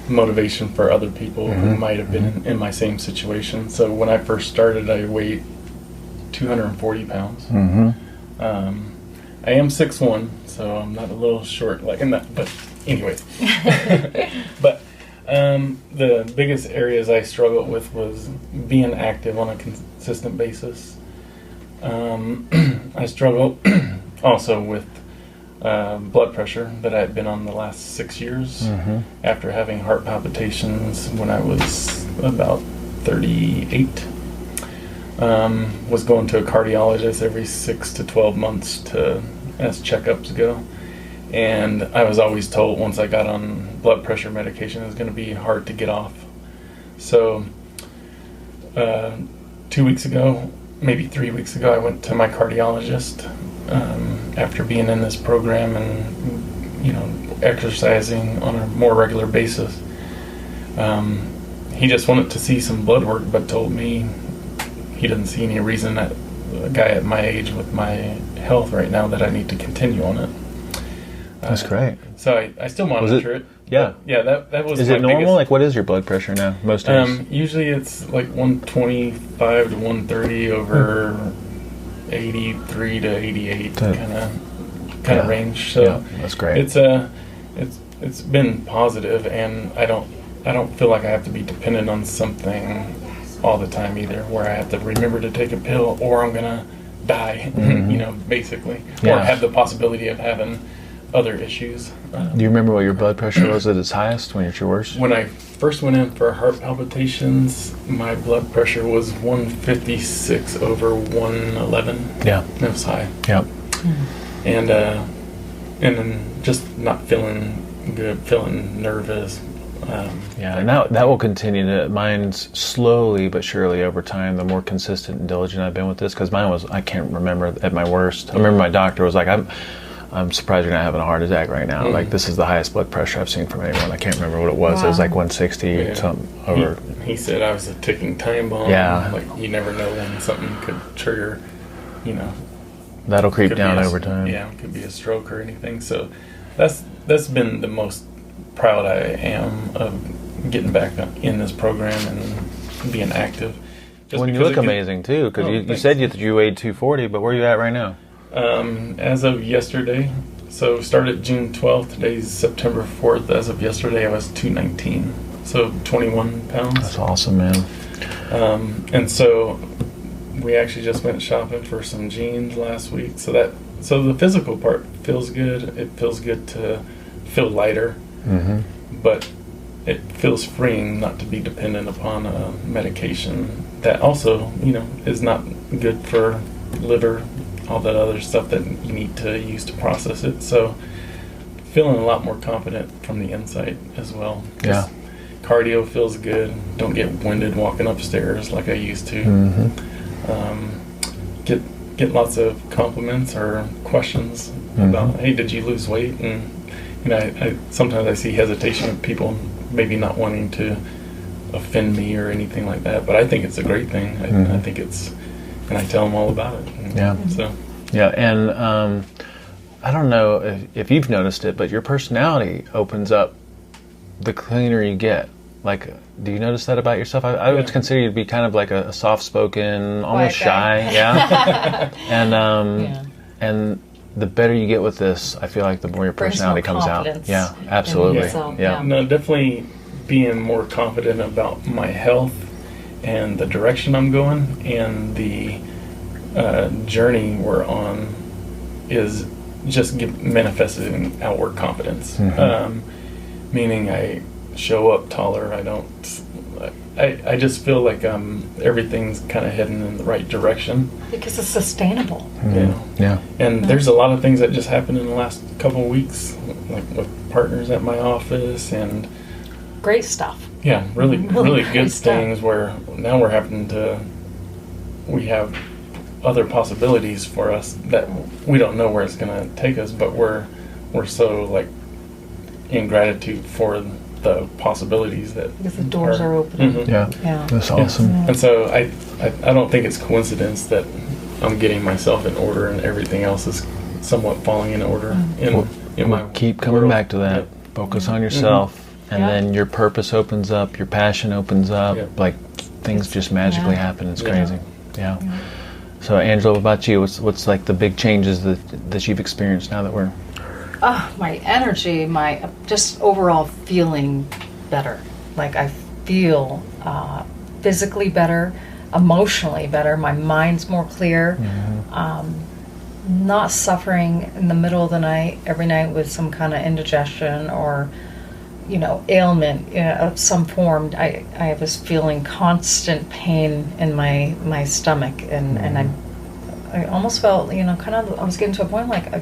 motivation for other people who might have been in my same situation. So when I first started, I weighed 240 pounds. I am 6'1", so I'm not a little short like in that, but anyway. But the biggest areas I struggled with was being active on a consistent basis. I struggled also with blood pressure that I had been on the last 6 years after having heart palpitations when I was about 38. Was going to a cardiologist every 6 to 12 months as checkups go. And I was always told once I got on blood pressure medication it was going to be hard to get off. So 2 weeks ago, maybe 3 weeks ago, I went to my cardiologist after being in this program and exercising on a more regular basis. He just wanted to see some blood work, but told me he doesn't see any reason that a guy at my age with my health right now that I need to continue on it. That's great. So I still monitor it. Yeah. Yeah, that was Is it normal? Like, what is your blood pressure now, most days? Usually it's like 125 to 130 over 83 to 88 kind of range. So that's great. It's been positive, and I don't feel like I have to be dependent on something all the time either, where I have to remember to take a pill or I'm gonna die, basically, or have the possibility of having other issues. Do you remember what your blood pressure was at its highest, when it's your worst? When I first went in for heart palpitations, my blood pressure was 156 over 111. Yeah. It was high. Yeah. And then just not feeling good, feeling nervous. And that will continue to, mine's slowly but surely over time, the more consistent and diligent I've been with this, because mine was, I can't remember at my worst. I remember my doctor was like, I'm surprised you're not having a heart attack right now. Like, this is the highest blood pressure I've seen from anyone. I can't remember what it was. Wow. It was like 160 something over. He said I was a ticking time bomb. Yeah. Like, you never know when something could trigger, That'll creep down over time. Yeah, it could be a stroke or anything. So that's been the most proud I am of getting back in this program and being active. Well, you look amazing too, because you said that you weighed 240, but where are you at right now? As of yesterday, so started June 12th, today's September 4th. As of yesterday, I was 219, so 21 pounds. That's awesome, man. And so we actually just went shopping for some jeans last week. So the physical part feels good. It feels good to feel lighter, but it feels freeing not to be dependent upon a medication that also, is not good for liver, all that other stuff that you need to use to process it. So feeling a lot more confident from the inside as well. Yeah. Cardio feels good. Don't get winded walking upstairs like I used to. Get lots of compliments or questions about, hey, did you lose weight? And I sometimes I see hesitation of people maybe not wanting to offend me or anything like that, but I think it's a great thing. I think it's, and I tell them all about it. And I don't know if you've noticed it, but your personality opens up the cleaner you get. Like, do you notice that about yourself? I would consider you to be kind of like a soft-spoken, almost shy, and the better you get with this, I feel like the more your personality comes out. Yeah, absolutely. No, definitely being more confident about my health and the direction I'm going, and the journey we're on is just manifested in outward confidence. Meaning I show up taller. I just feel like everything's kind of heading in the right direction. Because it's sustainable. And there's a lot of things that just happened in the last couple of weeks, like with partners at my office and great stuff. Yeah, really good things where now we have other possibilities for us that we don't know where it's going to take us, but we're so like in gratitude for the possibilities that because the doors are opening. That's awesome. And so I don't think it's coincidence that I'm getting myself in order and everything else is somewhat falling in order. We'll keep coming back to that. Focus on yourself, and then your purpose opens up, your passion opens up, like things just magically happen. It's crazy. So Angela, what about you? What's like the big changes that you've experienced now that we're my energy, my just overall feeling better. Like I feel physically better, emotionally better. My mind's more clear. Not suffering in the middle of the night every night with some kind of indigestion or ailment of some form. I was feeling constant pain in my stomach, and I almost felt kind of I was getting to a point like I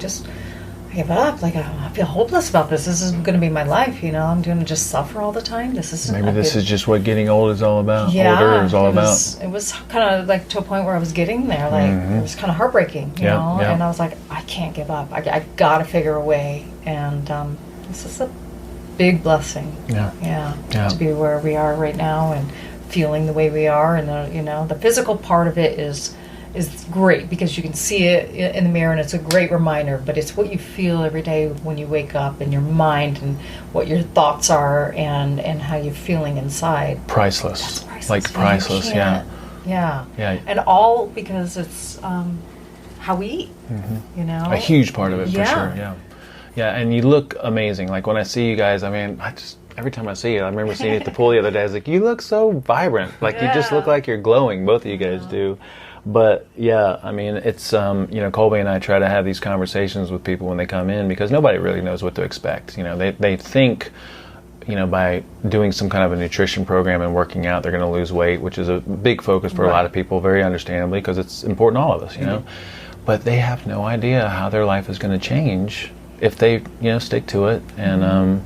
give up. Like I feel hopeless about this. This isn't going to be my life. I'm going to just suffer all the time. This is this is just what getting old is all about. Yeah, older is all about. It was kind of like to a point where I was getting there. Like it was kind of heartbreaking, you know. And I was like, I can't give up. I got to figure a way. And this is a big blessing. To be where we are right now and feeling the way we are, and the physical part of it is great because you can see it in the mirror and it's a great reminder, but it's what you feel every day when you wake up in your mind and what your thoughts are and how you're feeling inside. Priceless. That's priceless. Like priceless, Yeah. And all because it's how we eat, A huge part of it for sure, Yeah, and you look amazing. Like when I see you guys, I mean, every time I see you, I remember seeing you at the pool the other day, I was like, you look so vibrant. Like you just look like you're glowing. Both of you guys do. But yeah, I mean, it's, Colby and I try to have these conversations with people when they come in because nobody really knows what to expect. They think, by doing some kind of a nutrition program and working out, they're going to lose weight, which is a big focus for a lot of people, very understandably, because it's important to all of us, But they have no idea how their life is going to change if they, stick to it. And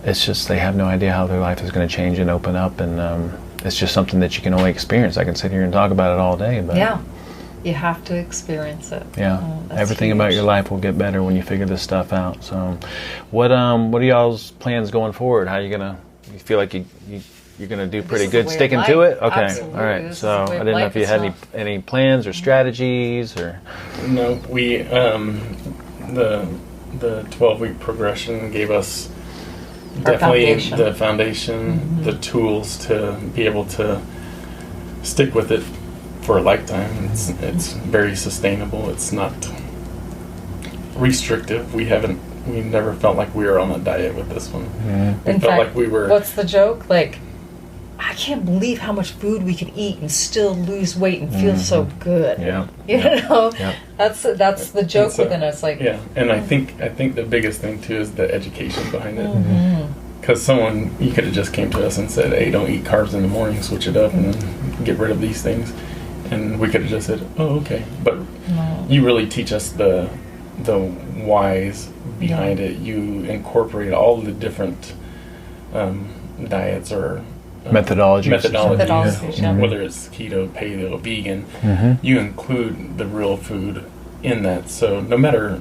it's just they have no idea how their life is going to change and open up. And it's just something that you can only experience. I can sit here and talk about it all day. But you have to experience it. Everything about your life will get better when you figure this stuff out. So what are y'all's plans going forward? How you feel like you're gonna do pretty good sticking to it? Okay. Absolutely. All right. So I didn't know if you had any plans or strategies or No, we the 12-week progression gave us definitely the foundation, the tools to be able to stick with it for a lifetime. It's very sustainable. It's not restrictive. We never felt like we were on a diet with this one. We felt like we were. What's the joke? Like, I can't believe how much food we could eat and still lose weight and feel so good. That's the joke within us. Like, and I think the biggest thing too is the education behind it. Because you could have just came to us and said, "Hey, don't eat carbs in the morning. Switch it up and then get rid of these things," and we could have just said, "Oh, okay." But you really teach us the whys behind it. You incorporate all the different diets or methodologies, whether it's keto, paleo, vegan, you include the real food in that. So no matter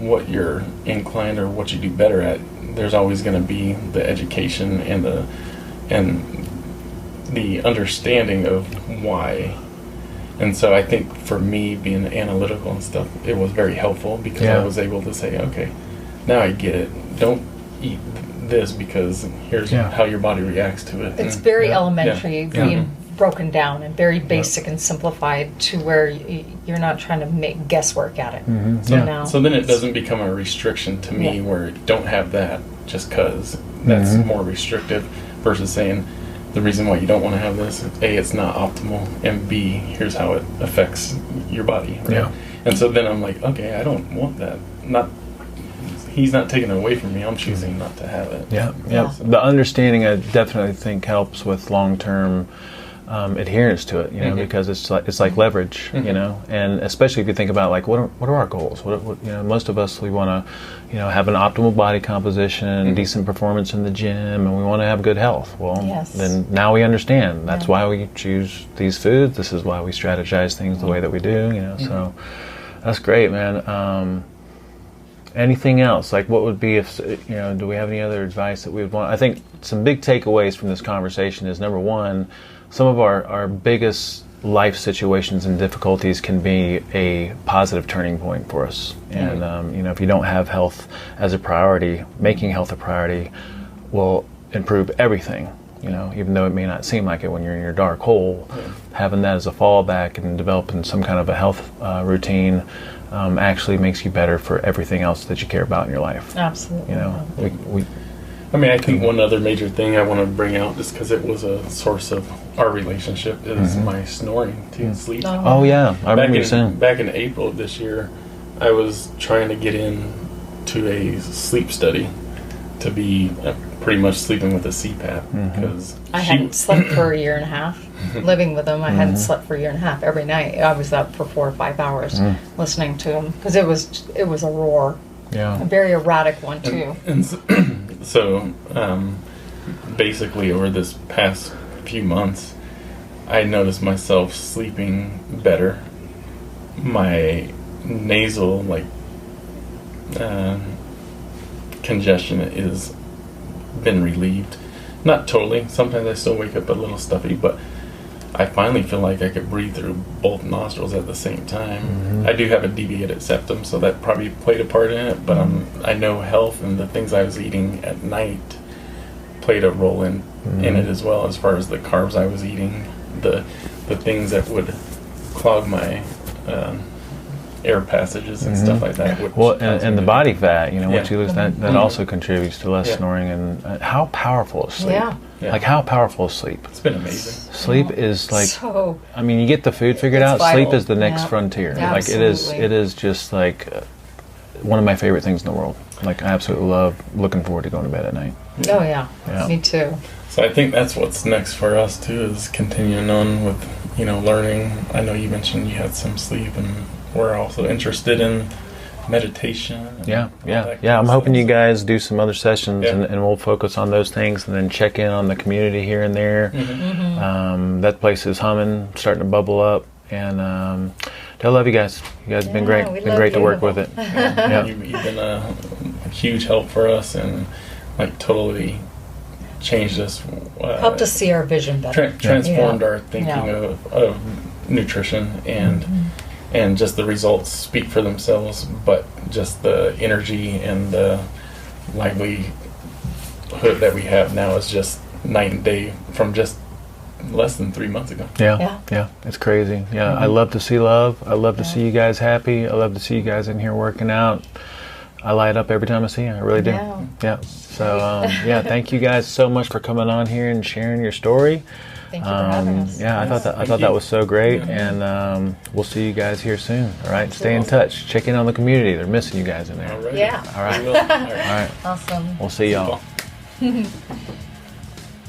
what you're inclined or what you do better at, there's always going to be the education and the understanding of why. And so I think for me, being analytical and stuff, it was very helpful because I was able to say, okay, now I get it. Don't eat this because here's how your body reacts to it. It's very elementary, being broken down and very basic and simplified to where you're not trying to make guesswork at it. So then it doesn't become a restriction to me where don't have that just because that's more restrictive versus saying the reason why you don't want to have this is A, it's not optimal, and B, here's how it affects your body. Right? And so then I'm like, okay, I don't want that. He's not taking it away from me. I'm choosing not to have it. So the understanding, I definitely think, helps with long-term adherence to it. You know, because it's like leverage. You know, and especially if you think about like what are our goals? What you know, most of us, we want to have an optimal body composition, decent performance in the gym, and we want to have good health. Well, then now we understand. That's why we choose these foods. This is why we strategize things the way that we do. You know, so that's great, man. Anything else? Like, what would be if, do we have any other advice that we would want? I think some big takeaways from this conversation is, number one, some of our biggest life situations and difficulties can be a positive turning point for us. And, if you don't have health as a priority, making health a priority will improve everything. Even though it may not seem like it when you're in your dark hole, having that as a fallback and developing some kind of a health routine actually makes you better for everything else that you care about in your life. Absolutely. I think one other major thing I want to bring out, just because it was a source of our relationship, is my snoring too, sleep. Oh yeah, I remember you saying. Back in April of this year, I was trying to get to a sleep study to be pretty much sleeping with a CPAP because I hadn't slept for a year and a half. Living with him, I hadn't slept for a year and a half. Every night, I was up for 4 or 5 hours listening to him because it was a roar. A very erratic one too. And so basically, over this past few months, I noticed myself sleeping better. My nasal congestion is been relieved. Not totally. Sometimes I still wake up a little stuffy, but I finally feel like I could breathe through both nostrils at the same time. I do have a deviated septum, so that probably played a part in it, but I know health and the things I was eating at night played a role in it as well, as far as the carbs I was eating, the things that would clog my air passages and stuff like that. Well, and the body fat, once you lose that also contributes to less snoring. And how powerful is sleep? Like, how powerful is sleep? It's been amazing. Sleep is like, you get the food figured out. Vital. Sleep is the next frontier. Like, it is just like one of my favorite things in the world. Like, I absolutely love looking forward to going to bed at night. Oh yeah, me too. So I think that's what's next for us too, is continuing on with, learning. I know you mentioned you had some sleep, and we're also interested in meditation. I'm hoping you guys do some other sessions and we'll focus on those things and then check in on the community here and there. That place is humming, starting to bubble up, and I love you guys. You guys have been great. It's been great to work with it. You've been a huge help for us, and totally changed us. Helped us see our vision better. Transformed our thinking of nutrition, and just the results speak for themselves, but just the energy and the livelihood that we have now is just night and day from just less than 3 months ago. Yeah, it's crazy. I love to see love. I love to see you guys happy. I love to see you guys in here working out. I light up every time I see you. I really do. So thank you guys so much for coming on here and sharing your story. Thank you for having us. I thought that was so great, and we'll see you guys here soon. All right, stay in touch. Check in on the community. They're missing you guys in there. All right. All right. All right. Awesome. We'll see y'all.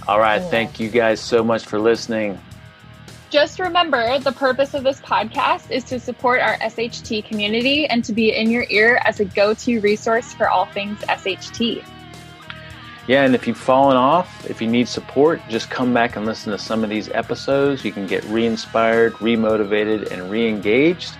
All right. Thank you guys so much for listening. Just remember, the purpose of this podcast is to support our SHT community and to be in your ear as a go-to resource for all things SHT. Yeah, and if you've fallen off, if you need support, just come back and listen to some of these episodes. You can get re-inspired, re-motivated, and re-engaged.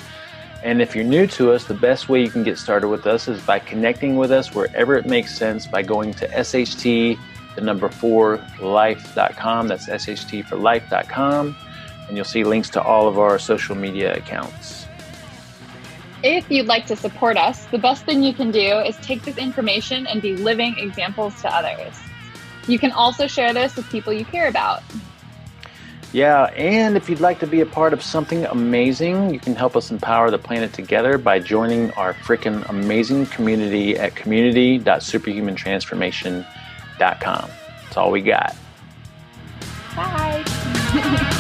And if you're new to us, the best way you can get started with us is by connecting with us wherever it makes sense by going to sht4life.com. That's sht4life.com. And you'll see links to all of our social media accounts. If you'd like to support us, the best thing you can do is take this information and be living examples to others. You can also share this with people you care about. Yeah, and if you'd like to be a part of something amazing, you can help us empower the planet together by joining our freaking amazing community at community.superhumantransformation.com. That's all we got. Bye.